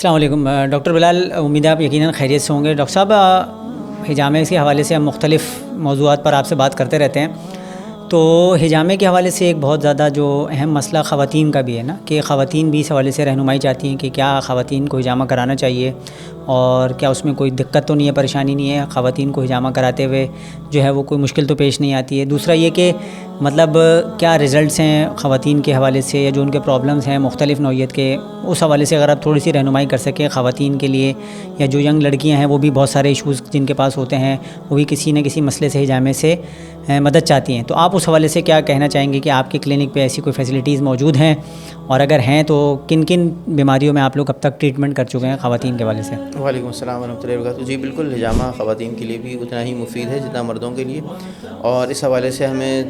السلام علیکم ڈاکٹر بلال، امید ہے آپ یقیناً خیریت سے ہوں گے۔ ڈاکٹر صاحب، حجامے کے حوالے سے ہم مختلف موضوعات پر آپ سے بات کرتے رہتے ہیں، تو حجامے کے حوالے سے ایک بہت زیادہ جو اہم مسئلہ خواتین کا بھی ہے نا، کہ خواتین بھی اس حوالے سے رہنمائی چاہتی ہیں کہ کیا خواتین کو حجامہ کرانا چاہیے اور کیا اس میں کوئی دقت تو نہیں ہے، پریشانی نہیں ہے، خواتین کو حجامہ کراتے ہوئے جو ہے وہ کوئی مشکل تو پیش نہیں آتی ہے۔ دوسرا یہ کہ مطلب کیا رزلٹس ہیں خواتین کے حوالے سے، یا جو ان کے پرابلمس ہیں مختلف نوعیت کے، اس حوالے سے اگر آپ تھوڑی سی رہنمائی کر سکیں خواتین کے لیے، یا جو ینگ لڑکیاں ہیں وہ بھی بہت سارے ایشوز جن کے پاس ہوتے ہیں، وہ بھی کسی نہ کسی مسئلے سے حجامے سے مدد چاہتی ہیں، تو آپ اس حوالے سے کیا کہنا چاہیں گے کہ آپ کے کلینک پہ ایسی کوئی فیسلٹیز موجود ہیں، اور اگر ہیں تو کن کن بیماریوں میں آپ لوگ اب تک ٹریٹمنٹ کر چکے ہیں خواتین کے حوالے سے؟ وعلیکم السلام ورحمۃ اللہ وبرکاتہ۔ جی بالکل، حجامہ خواتین کے لیے بھی اتنا ہی مفید ہے جتنا مردوں کے لیے، اور اس حوالے سے ہمیں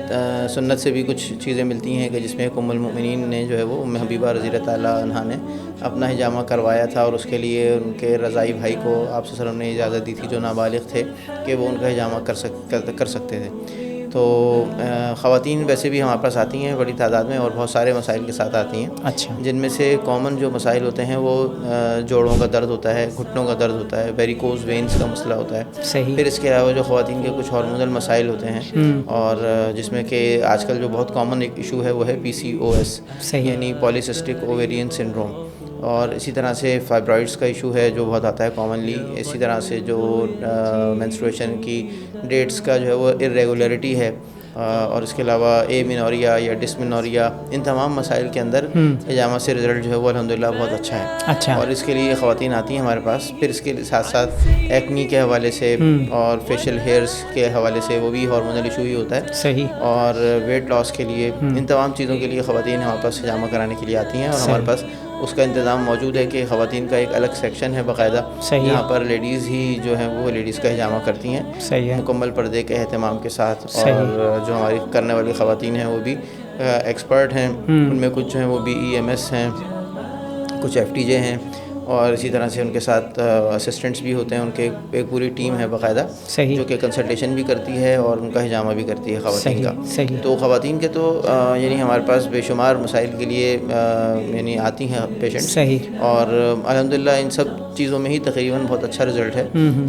سنت سے بھی کچھ چیزیں ملتی ہیں کہ جس میں ام المؤمنین نے جو ہے وہ ام حبیبہ رضی اللہ تعالیٰ عنہا نے اپنا حجامہ کروایا تھا، اور اس کے لیے ان کے رضائی بھائی کو آپ صلی اللہ علیہ وسلم نے اجازت دی تھی جو نابالغ تھے کہ وہ ان کا حجامہ کر سکتے تھے۔ تو خواتین ویسے بھی ہمارے پاس آتی ہیں بڑی تعداد میں، اور بہت سارے مسائل کے ساتھ آتی ہیں، اچھا، جن میں سے کامن جو مسائل ہوتے ہیں وہ جوڑوں کا درد ہوتا ہے، گھٹنوں کا درد ہوتا ہے، ویریکوز وینس کا مسئلہ ہوتا ہے۔ صحیح۔ پھر اس کے علاوہ جو خواتین کے کچھ ہارمونل مسائل ہوتے ہیں، اور جس میں کہ آج کل جو بہت کامن ایک ایشو ہے وہ ہے PCOS، صحیح، یعنی پولیسسٹک اوویرین سنڈروم، اور اسی طرح سے فائبرائڈس کا ایشو ہے جو بہت آتا ہے کامنلی۔ اسی طرح سے جو مینسٹریشن کی ڈیٹس کا جو ہے وہ ارریگولیرٹی ہے، اور اس کے علاوہ مینوریا یا ڈسمینوریا، ان تمام مسائل کے اندر حجامہ سے رزلٹ جو ہے وہ الحمدللہ بہت اچھا ہے۔ اچھا، اور اس کے لیے خواتین آتی ہیں ہمارے پاس۔ پھر اس کے ساتھ ساتھ ایکنی کے حوالے سے اور فیشل ہیئرس کے حوالے سے وہ بھی ہارمونل ایشو ہی ہوتا ہے، صحیح، اور ویٹ لاس کے لیے، ان تمام چیزوں کے لیے خواتین ہمارے پاس حجامہ کرانے کے لیے آتی ہیں، اور ہمارے پاس اس کا انتظام موجود ہے کہ خواتین کا ایک الگ سیکشن ہے باقاعدہ، جہاں پر لیڈیز ہی جو ہیں وہ لیڈیز کا حجامہ کرتی ہیں، صحیح ہے، مکمل پردے کے اہتمام کے ساتھ، اور جو ہماری کرنے والی خواتین ہیں وہ بھی ایکسپرٹ ہیں، ان میں کچھ جو ہیں وہ BEMS ہیں، کچھ FTJ ہیں، اور اسی طرح سے ان کے ساتھ اسسٹنٹس بھی ہوتے ہیں، ان کے ایک پوری ٹیم ہے باقاعدہ صحیح، جو کہ کنسلٹیشن بھی کرتی ہے اور ان کا حجامہ بھی کرتی ہے خواتین کا۔ صحیح، تو خواتین کے تو یعنی ہمارے پاس بے شمار مسائل کے لیے یعنی آتی ہیں پیشنٹس، صحیح، اور الحمدللہ ان سب چیزوں میں ہی تقریباً بہت اچھا رزلٹ ہے۔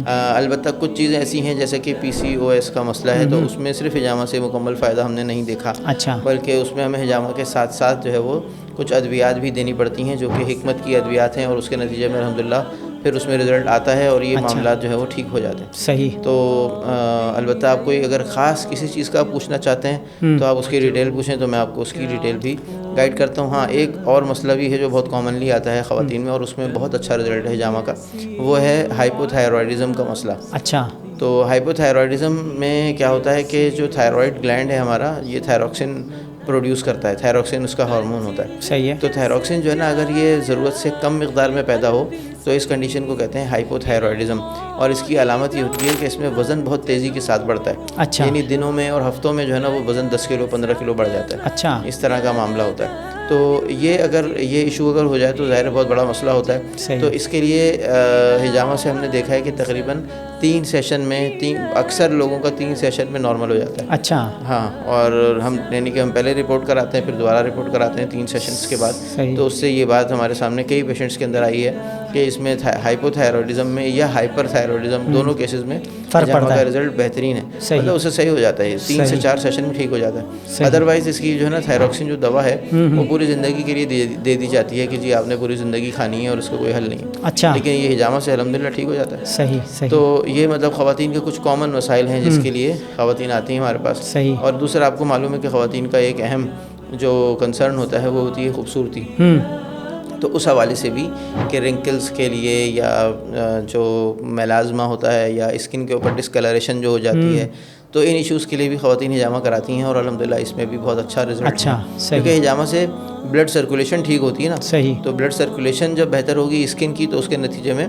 البتہ کچھ چیزیں ایسی ہیں جیسے کہ PCOS کا مسئلہ ہے، تو اس میں صرف حجامہ سے مکمل فائدہ ہم نے نہیں دیکھا، اچھا، بلکہ اس میں ہمیں حجامہ کے ساتھ ساتھ جو ہے وہ کچھ ادویات بھی دینی پڑتی ہیں جو کہ حکمت کی ادویات ہیں، اور اس کے نتیجے میں الحمدللہ پھر اس میں رزلٹ آتا ہے، اور یہ معاملات جو ہے وہ ٹھیک ہو جاتے ہیں۔ صحیح، تو البتہ آپ کوئی اگر خاص کسی چیز کا آپ پوچھنا چاہتے ہیں تو آپ اس کی ڈیٹیل پوچھیں، تو میں آپ کو اس کی ڈیٹیل بھی گائیڈ کرتا ہوں۔ ہاں، ایک اور مسئلہ بھی ہے جو بہت کامنلی آتا ہے خواتین میں، اور اس میں بہت اچھا رزلٹ ہے حجامہ کا، وہ ہے ہائپوتھائرائڈزم کا مسئلہ۔ اچھا، تو ہائپوتھائرائڈزم میں کیا ہوتا ہے کہ جو تھائرائڈ گلینڈ ہے ہمارا، یہ تھائروکسن پروڈیوس کرتا ہے، تھائروکسن اس کا ہارمون ہوتا ہے۔ صحیح ہے، تو تھائروکسن جو ہے نا، اگر یہ ضرورت سے کم مقدار میں پیدا ہو تو اس کنڈیشن کو کہتے ہیں ہائپوتھائرائڈزم، اور اس کی علامت یہ ہوتی ہے کہ اس میں وزن بہت تیزی کے ساتھ بڑھتا ہے، اچھا، یعنی دنوں میں اور ہفتوں میں جو ہے نا وہ وزن 10 کلو 15 کلو بڑھ جاتا ہے، اچھا، اس طرح کا معاملہ ہوتا ہے۔ تو یہ ایشو اگر ہو جائے تو ظاہر بہت بڑا مسئلہ ہوتا ہے۔ صحیح، تو اس کے لیے حجامہ سے ہم نے دیکھا ہے کہ تقریباً 3 سیشن میں اکثر لوگوں کا 3 سیشن میں نارمل ہو جاتا ہے۔ اچھا، ہاں، اور ہم یعنی کہ ہم پہلے رپورٹ کراتے ہیں، پھر دوبارہ رپورٹ کراتے ہیں 3 سیشنز کے بعد۔ صحیح، تو اس سے یہ بات ہمارے سامنے کئی پیشنٹس کے اندر آئی ہے کہ اس میں ہائپوتھائرائڈزم میں یا ہائپر تھائرائڈزم دونوں کیسز میں فرق حجامہ پڑتا کا ہے، رزلٹ بہترین ہے، صحیح، مطلب اس سے صحیح ہو جاتا ہے، 3 سے 4 سیشن میں ٹھیک ہو جاتا ہے۔ ادروائز اس کی جو ہے نا تھائروکسن جو دوا ہے وہ پوری زندگی کے لیے دے دی جاتی ہے کہ جی آپ نے پوری زندگی کھانی ہے اور اس کا کوئی حل نہیں ہے، اچھا، لیکن یہ حجامہ سے الحمدللہ ٹھیک ہو جاتا ہے۔ صحیح، صحیح، تو یہ مطلب خواتین کے کچھ کامن مسائل ہیں جس کے لیے خواتین آتی ہیں ہمارے پاس۔ صحیح، اور دوسرا آپ کو معلوم ہے کہ خواتین کا ایک اہم جو کنسرن ہوتا ہے وہ ہوتی ہے خوبصورتی، تو اس حوالے سے بھی کہ رنکلز کے لیے یا جو میلازما ہوتا ہے یا اسکن کے اوپر ڈسکلریشن جو ہو جاتی ہے، تو ان ایشوز کے لیے بھی خواتین حجامہ کراتی ہیں، اور الحمدللہ اس میں بھی بہت اچھا رزلٹ ہے، کیونکہ حجامہ سے بلڈ سرکولیشن ٹھیک ہوتی ہے نا۔ صحیح، تو بلڈ سرکولیشن جب بہتر ہوگی اسکن کی تو اس کے نتیجے میں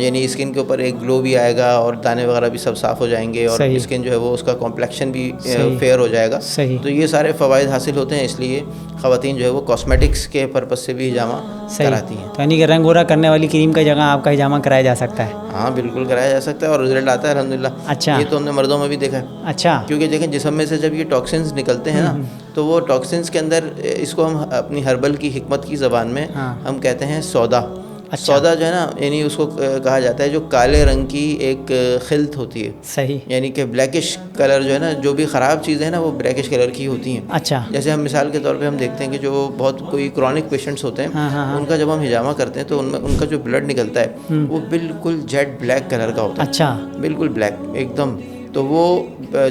یعنی اسکن کے اوپر ایک گلو بھی آئے گا، اور دانے وغیرہ بھی سب صاف ہو جائیں گے، اور اسکن جو ہے وہ اس کا کمپلیکشن بھی فیئر ہو جائے گا۔ تو یہ سارے فوائد حاصل ہوتے ہیں، اس لیے خواتین جو ہے وہ کاسمیٹکس کے پرپز سے بھی حجامہ کراتی ہیں۔ یعنی کہ رنگ گورا کرنے والی کریم کی جگہ آپ کا حجامہ کرایا جا سکتا ہے؟ ہاں بالکل کرایا جا سکتا ہے، اور رزلٹ آتا ہے الحمدللہ۔ اچھا، یہ تو ہم نے مردوں میں بھی دیکھا ہے۔ اچھا، کیونکہ دیکھیں جسم میں سے جب یہ ٹاکسنز نکلتے ہیں نا، تو وہ ٹاکسنز کے اندر اس کو ہم اپنی ہربل کی حکمت کی زبان میں ہم کہتے ہیں سودا، سودا جو ہے نا یعنی اس کو کہا جاتا ہے جو کالے رنگ کی ایک خلط ہوتی ہے. صحیح. یعنی کہ بلیکش کلر جو ہے نا, جو بھی خراب چیزیں ہیں نا وہ بلیکش کلر کی ہوتی ہیں. اچھا. جیسے ہم مثال کے طور پہ ہم دیکھتے ہیں کہ جو بہت کوئی کرونک پیشنٹس ہوتے ہیں, ان کا جب ہم ہجامہ کرتے ہیں تو ان کا جو بلڈ نکلتا ہے وہ بالکل جیٹ بلیک کلر کا ہوتا ہے. اچھا. بالکل بلیک ایک دم. تو وہ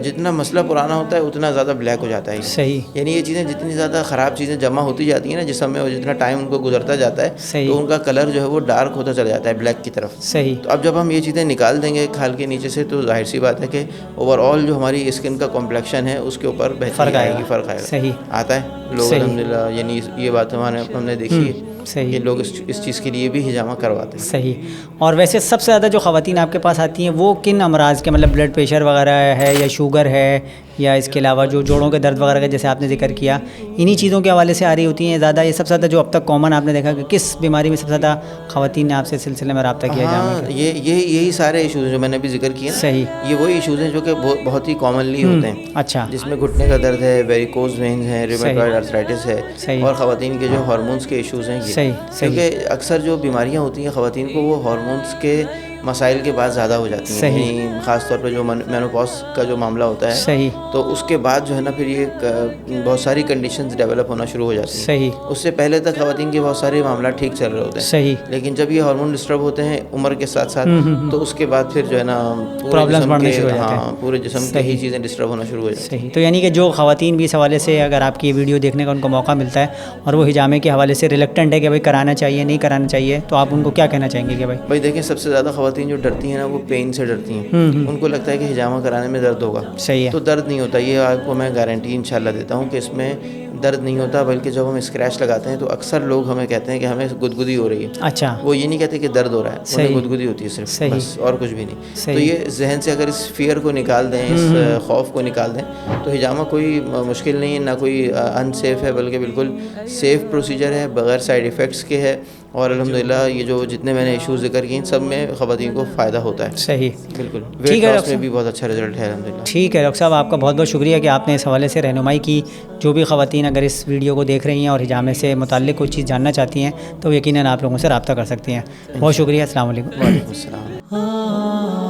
جتنا مسئلہ پرانا ہوتا ہے اتنا زیادہ بلیک ہو جاتا ہے. صحیح. یعنی یہ چیزیں جتنی زیادہ خراب چیزیں جمع ہوتی جاتی ہیں نا جسم میں, اور جتنا ٹائم ان کو گزرتا جاتا ہے تو ان کا کلر جو ہے وہ ڈارک ہوتا چلا جاتا ہے بلیک کی طرف. صحیح. تو اب جب ہم یہ چیزیں نکال دیں گے کھال کے نیچے سے تو ظاہر سی بات ہے کہ اوور آل جو ہماری اسکن کا کمپلیکشن ہے اس کے اوپر بہتری آئے گی, فرق آئے گا. صحیح. آتا ہے لوگ الحمد للہ, یعنی یہ بات ہم نے دیکھی ہے. صحیح. کہ لوگ اس چیز کے لیے بھی ہجامہ کرواتے ہیں. صحیح. اور ویسے سب سے زیادہ جو خواتین آپ کے پاس آتی ہیں وہ کن امراض کے, مطلب بلڈ پریشر وغیرہ ہے یا شوگر ہے یا اس کے علاوہ جو جوڑوں کے درد وغیرہ کا جیسے آپ نے ذکر کیا, انہی چیزوں کے حوالے سے آ رہی ہوتی ہیں زیادہ؟ یہ سب سے زیادہ جو اب تک کامن آپ نے دیکھا کہ کس بیماری میں سب سے زیادہ خواتین نے آپ سے سلسلے میں رابطہ کیا جائے؟ یہی سارے ایشوز ہیں جو میں نے بھی ذکر کیے. صحیح. یہ وہی ایشوز ہیں جو کہ بہت ہی کامنلی ہوتے ہیں. اچھا. جس میں گھٹنے کا درد ہے, ویریکوز وینز ہیں, ریمیٹوئڈ آرتھرائٹس ہے, اور خواتین کے جو ہارمونس کے ایشوز ہیں. صحیح. کیونکہ اکثر جو بیماریاں ہوتی ہیں خواتین کو وہ ہارمونس کے مسائل کے بعد زیادہ ہو جاتی ہیں. یعنی خاص طور پہ جو مینوپاز کا جو معاملہ ہوتا ہے. صحیح. تو اس کے بعد جو ہے نا پھر یہ بہت ساری کنڈیشنز ڈیولپ ہونا شروع ہو جاتی ہیں. صحیح. اس سے پہلے تک خواتین کے بہت سارے معاملات ٹھیک چل رہے ہوتے ہیں. صحیح. لیکن جب یہ ہارمون ڈسٹرب ہوتے ہیں عمر کے ساتھ ساتھ تو اس کے بعد پھر جو ہے نا پورے جسم کے ہی چیزیں ڈسٹرب ہونا شروع ہو جاتی ہیں. صحیح. تو یعنی کہ جو خواتین بھی اس حوالے سے اگر آپ کی ویڈیو دیکھنے کا ان کو موقع ملتا ہے اور وہ ہجامے کے حوالے سے ریلیکٹنٹ ہے کہ بھائی کرانا چاہیے نہیں کرانا چاہیے, تو آپ ان کو کیا کہنا چاہیں گے کہ بھائی دیکھیں سب سے زیادہ خواتین جو ڈرتی ہیں نا وہ پین سے ڈرتی ہیں. ان کو لگتا ہے کہ ہجامہ کرانے میں درد ہوگا. صحیح ہے. تو درد نہیں ہوتا, یہ آپ کو میں گارنٹی انشاءاللہ دیتا ہوں کہ اس میں درد نہیں ہوتا, بلکہ جب ہم اسکریچ لگاتے ہیں تو اکثر لوگ ہمیں کہتے ہیں کہ ہمیں گدگدی ہو رہی ہے. اچھا. وہ یہ نہیں کہتے کہ درد ہو رہا ہے, انہیں گدگدی ہوتی ہے صرف, بس اور کچھ بھی نہیں. تو یہ ذہن سے اگر اس فیئر کو نکال دیں, اس خوف کو نکال دیں, تو ہجامہ کوئی مشکل نہیں ہے, نہ کوئی ان سیف ہے, بلکہ بالکل سیف پروسیجر ہے, بغیر سائیڈ ایفیکٹس کے ہے. اور الحمدللہ یہ جو جتنے میں نے ایشوز ذکر کیے سب میں خواتین کو فائدہ ہوتا ہے. صحیح. بالکل. ویٹ لاس میں بھی بہت اچھا رزلٹ ہے الحمدللہ. ٹھیک ہے ڈاکٹر صاحب, آپ کا بہت بہت شکریہ کہ آپ نے اس حوالے سے رہنمائی کی. جو بھی خواتین اگر اس ویڈیو کو دیکھ رہی ہیں اور ہجامے سے متعلق کوئی چیز جاننا چاہتی ہیں تو یقیناً آپ لوگوں سے رابطہ کر سکتی ہیں. بہت شکریہ. السلام علیکم. وعلیکم السلام.